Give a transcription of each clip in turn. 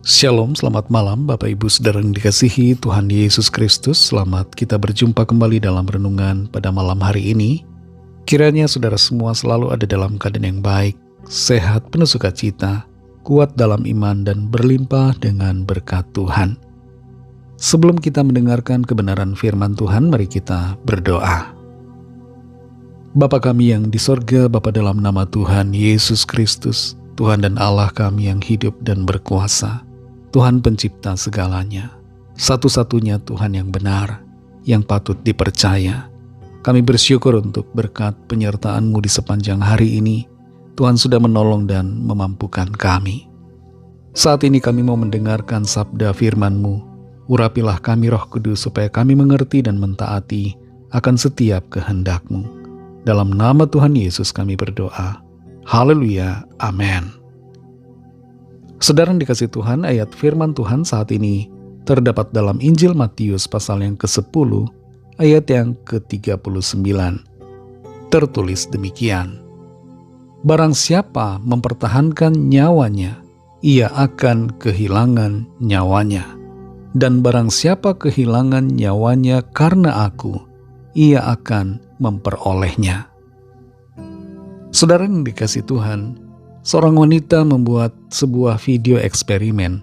Shalom, selamat malam Bapak Ibu Saudara yang dikasihi Tuhan Yesus Kristus. Selamat kita berjumpa kembali dalam renungan pada malam hari ini. Kiranya saudara semua selalu ada dalam keadaan yang baik, sehat, penuh sukacita, kuat dalam iman dan berlimpah dengan berkat Tuhan. Sebelum kita mendengarkan kebenaran firman Tuhan, mari kita berdoa. Bapa kami yang di sorga, Bapa dalam nama Tuhan Yesus Kristus, Tuhan dan Allah kami yang hidup dan berkuasa, Tuhan pencipta segalanya, satu-satunya Tuhan yang benar, yang patut dipercaya. Kami bersyukur untuk berkat penyertaan-Mu di sepanjang hari ini. Tuhan sudah menolong dan memampukan kami. Saat ini kami mau mendengarkan sabda firman-Mu. Urapilah kami Roh Kudus supaya kami mengerti dan mentaati akan setiap kehendak-Mu. Dalam nama Tuhan Yesus kami berdoa. Haleluya, amin. Saudara yang dikasih Tuhan, ayat firman Tuhan saat ini terdapat dalam Injil Matius pasal yang ke-10, ayat yang ke-39. Tertulis demikian, barang siapa mempertahankan nyawanya, ia akan kehilangan nyawanya. Dan barang siapa kehilangan nyawanya karena aku, ia akan memperolehnya. Saudara yang dikasih Tuhan, seorang wanita membuat sebuah video eksperimen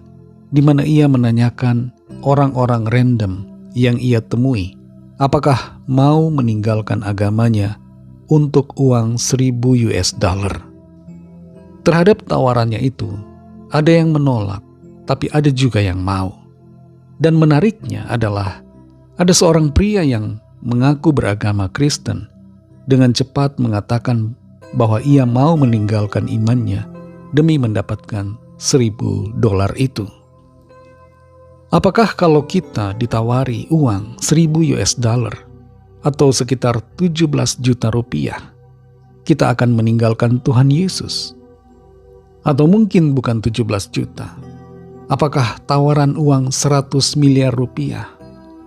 di mana ia menanyakan orang-orang random yang ia temui apakah mau meninggalkan agamanya untuk uang $1.000. Terhadap tawarannya itu, ada yang menolak, tapi ada juga yang mau. Dan menariknya adalah ada seorang pria yang mengaku beragama Kristen dengan cepat mengatakan bahwa ia mau meninggalkan imannya demi mendapatkan $1.000 itu. Apakah kalau kita ditawari uang $1.000 atau sekitar 17 juta rupiah, kita akan meninggalkan Tuhan Yesus? Atau mungkin bukan 17 juta. Apakah tawaran uang 100 miliar rupiah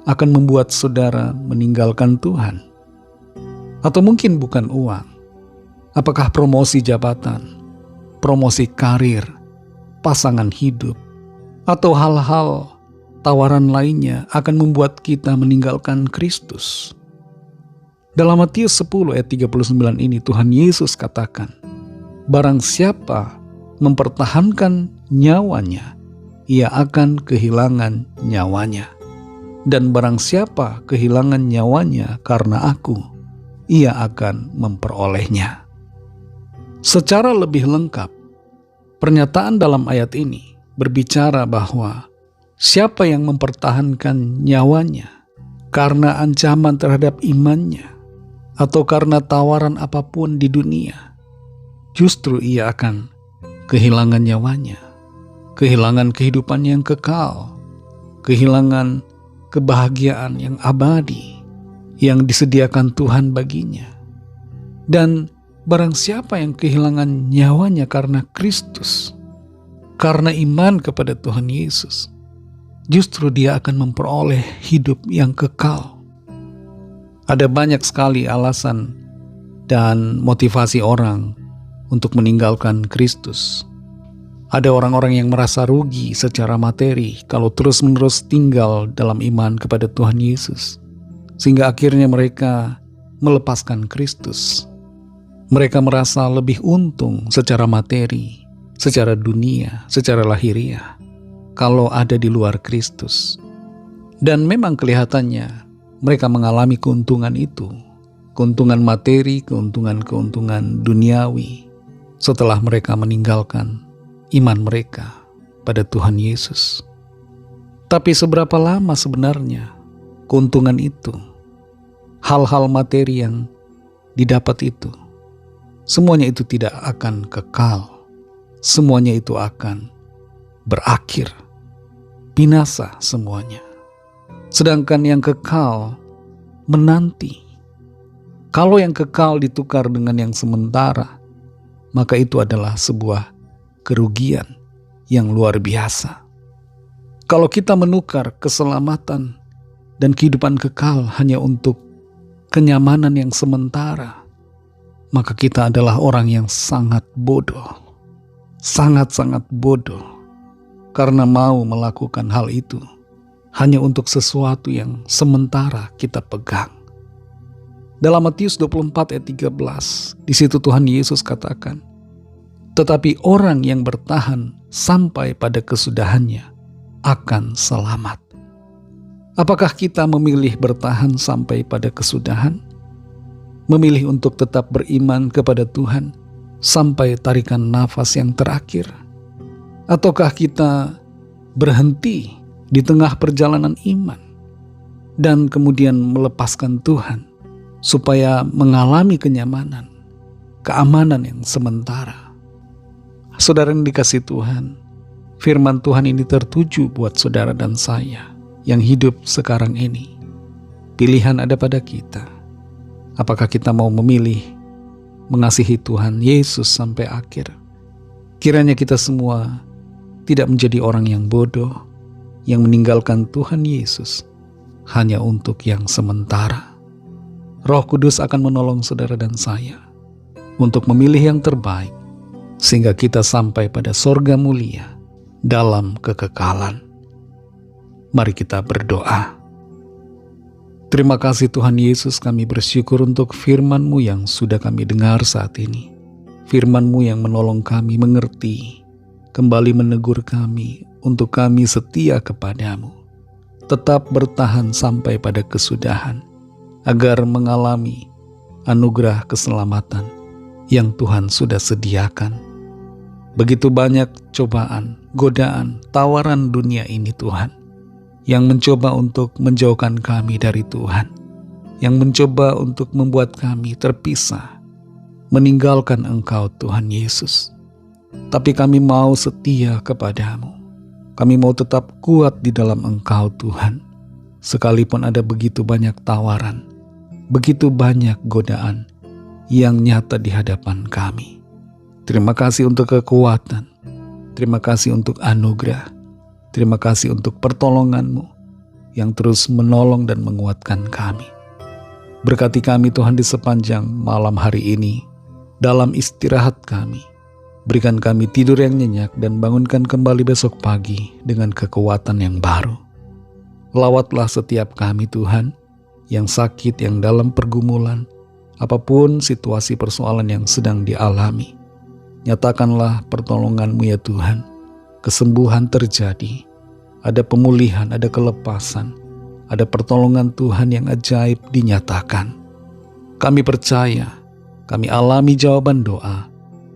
akan membuat saudara meninggalkan Tuhan? Atau mungkin bukan uang. Apakah promosi jabatan, promosi karir, pasangan hidup, atau hal-hal tawaran lainnya akan membuat kita meninggalkan Kristus? Dalam Matius 10 ayat 39 ini Tuhan Yesus katakan, barang siapa mempertahankan nyawanya, ia akan kehilangan nyawanya. Dan barang siapa kehilangan nyawanya karena aku, ia akan memperolehnya. Secara lebih lengkap, pernyataan dalam ayat ini berbicara bahwa siapa yang mempertahankan nyawanya karena ancaman terhadap imannya atau karena tawaran apapun di dunia, justru ia akan kehilangan nyawanya, kehilangan kehidupan yang kekal, kehilangan kebahagiaan yang abadi yang disediakan Tuhan baginya. Dan barang siapa yang kehilangan nyawanya karena Kristus, karena iman kepada Tuhan Yesus, justru dia akan memperoleh hidup yang kekal. Ada banyak sekali alasan dan motivasi orang untuk meninggalkan Kristus. Ada orang-orang yang merasa rugi secara materi kalau terus-menerus tinggal dalam iman kepada Tuhan Yesus, sehingga akhirnya mereka melepaskan Kristus. Mereka merasa lebih untung secara materi, secara dunia, secara lahiriah, kalau ada di luar Kristus. Dan memang kelihatannya mereka mengalami keuntungan itu, keuntungan materi, keuntungan duniawi, setelah mereka meninggalkan iman mereka pada Tuhan Yesus. Tapi seberapa lama sebenarnya keuntungan itu, hal-hal materi yang didapat itu, semuanya itu tidak akan kekal. Semuanya itu akan berakhir, binasa semuanya. Sedangkan yang kekal menanti. Kalau yang kekal ditukar dengan yang sementara, maka itu adalah sebuah kerugian yang luar biasa. Kalau kita menukar keselamatan dan kehidupan kekal hanya untuk kenyamanan yang sementara, maka kita adalah orang yang sangat bodoh. Sangat-sangat bodoh. karena mau melakukan hal itu hanya untuk sesuatu yang sementara kita pegang. Dalam Matius 24 ayat 13, di situ Tuhan Yesus katakan, "Tetapi orang yang bertahan sampai pada kesudahannya akan selamat." Apakah kita memilih bertahan sampai pada kesudahan? Memilih untuk tetap beriman kepada Tuhan sampai tarikan nafas yang terakhir? Ataukah kita berhenti di tengah perjalanan iman dan kemudian melepaskan Tuhan supaya mengalami kenyamanan, keamanan yang sementara? Saudara yang dikasihi Tuhan, firman Tuhan ini tertuju buat saudara dan saya yang hidup sekarang ini. Pilihan ada pada kita. Apakah kita mau memilih mengasihi Tuhan Yesus sampai akhir? Kiranya kita semua tidak menjadi orang yang bodoh, yang meninggalkan Tuhan Yesus hanya untuk yang sementara. Roh Kudus akan menolong saudara dan saya untuk memilih yang terbaik, sehingga kita sampai pada sorga mulia dalam kekekalan. Mari kita berdoa. Terima kasih Tuhan Yesus, kami bersyukur untuk firman-Mu yang sudah kami dengar saat ini. Firman-Mu yang menolong kami mengerti, kembali menegur kami untuk kami setia kepadamu, tetap bertahan sampai pada kesudahan, agar mengalami anugerah keselamatan yang Tuhan sudah sediakan. Begitu banyak cobaan, godaan, tawaran dunia ini Tuhan, yang mencoba untuk menjauhkan kami dari Tuhan, yang mencoba untuk membuat kami terpisah, meninggalkan Engkau Tuhan Yesus. Tapi kami mau setia kepadamu. Kami mau tetap kuat di dalam Engkau Tuhan, sekalipun ada begitu banyak tawaran, begitu banyak godaan yang nyata di hadapan kami. Terima kasih untuk kekuatan, terima kasih untuk anugerah, terima kasih untuk pertolongan-Mu yang terus menolong dan menguatkan kami. Berkati kami Tuhan di sepanjang malam hari ini, dalam istirahat kami. Berikan kami tidur yang nyenyak dan bangunkan kembali besok pagi dengan kekuatan yang baru. Lawatlah setiap kami Tuhan, yang sakit, yang dalam pergumulan, apapun situasi persoalan yang sedang dialami. Nyatakanlah pertolongan-Mu ya Tuhan. Kesembuhan terjadi, ada pemulihan, ada kelepasan, ada pertolongan Tuhan yang ajaib dinyatakan. Kami percaya, kami alami jawaban doa,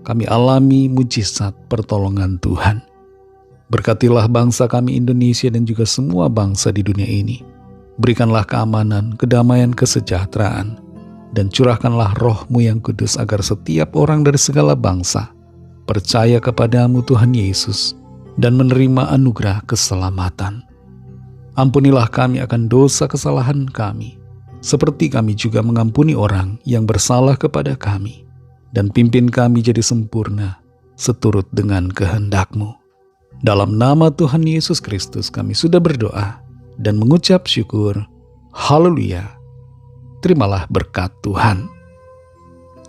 kami alami mujizat pertolongan Tuhan. Berkatilah bangsa kami Indonesia dan juga semua bangsa di dunia ini. Berikanlah keamanan, kedamaian, kesejahteraan, dan curahkanlah Roh-Mu yang kudus agar setiap orang dari segala bangsa percaya kepadamu Tuhan Yesus dan menerima anugerah keselamatan. Ampunilah kami akan dosa kesalahan kami, seperti kami juga mengampuni orang yang bersalah kepada kami, dan pimpin kami jadi sempurna seturut dengan kehendak-Mu. Dalam nama Tuhan Yesus Kristus kami sudah berdoa dan mengucap syukur. Haleluya. Terimalah berkat Tuhan.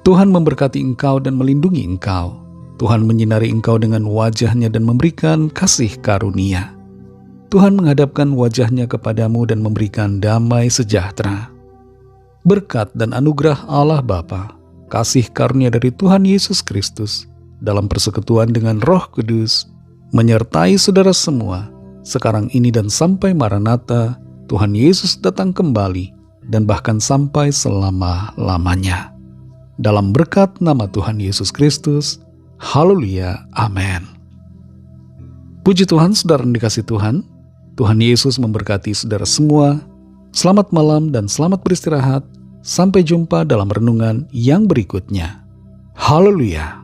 Tuhan memberkati engkau dan melindungi engkau. Tuhan menyinari engkau dengan wajah-Nya dan memberikan kasih karunia. Tuhan menghadapkan wajah-Nya kepadamu dan memberikan damai sejahtera. Berkat dan anugerah Allah Bapa, kasih karunia dari Tuhan Yesus Kristus, dalam persekutuan dengan Roh Kudus, menyertai saudara semua, sekarang ini dan sampai Maranatha, Tuhan Yesus datang kembali, dan bahkan sampai selama-lamanya. Dalam berkat nama Tuhan Yesus Kristus, haleluya, amin. Puji Tuhan, saudara yang dikasihi Tuhan. Tuhan Yesus memberkati saudara semua. Selamat malam dan selamat beristirahat. Sampai jumpa dalam renungan yang berikutnya. Haleluya.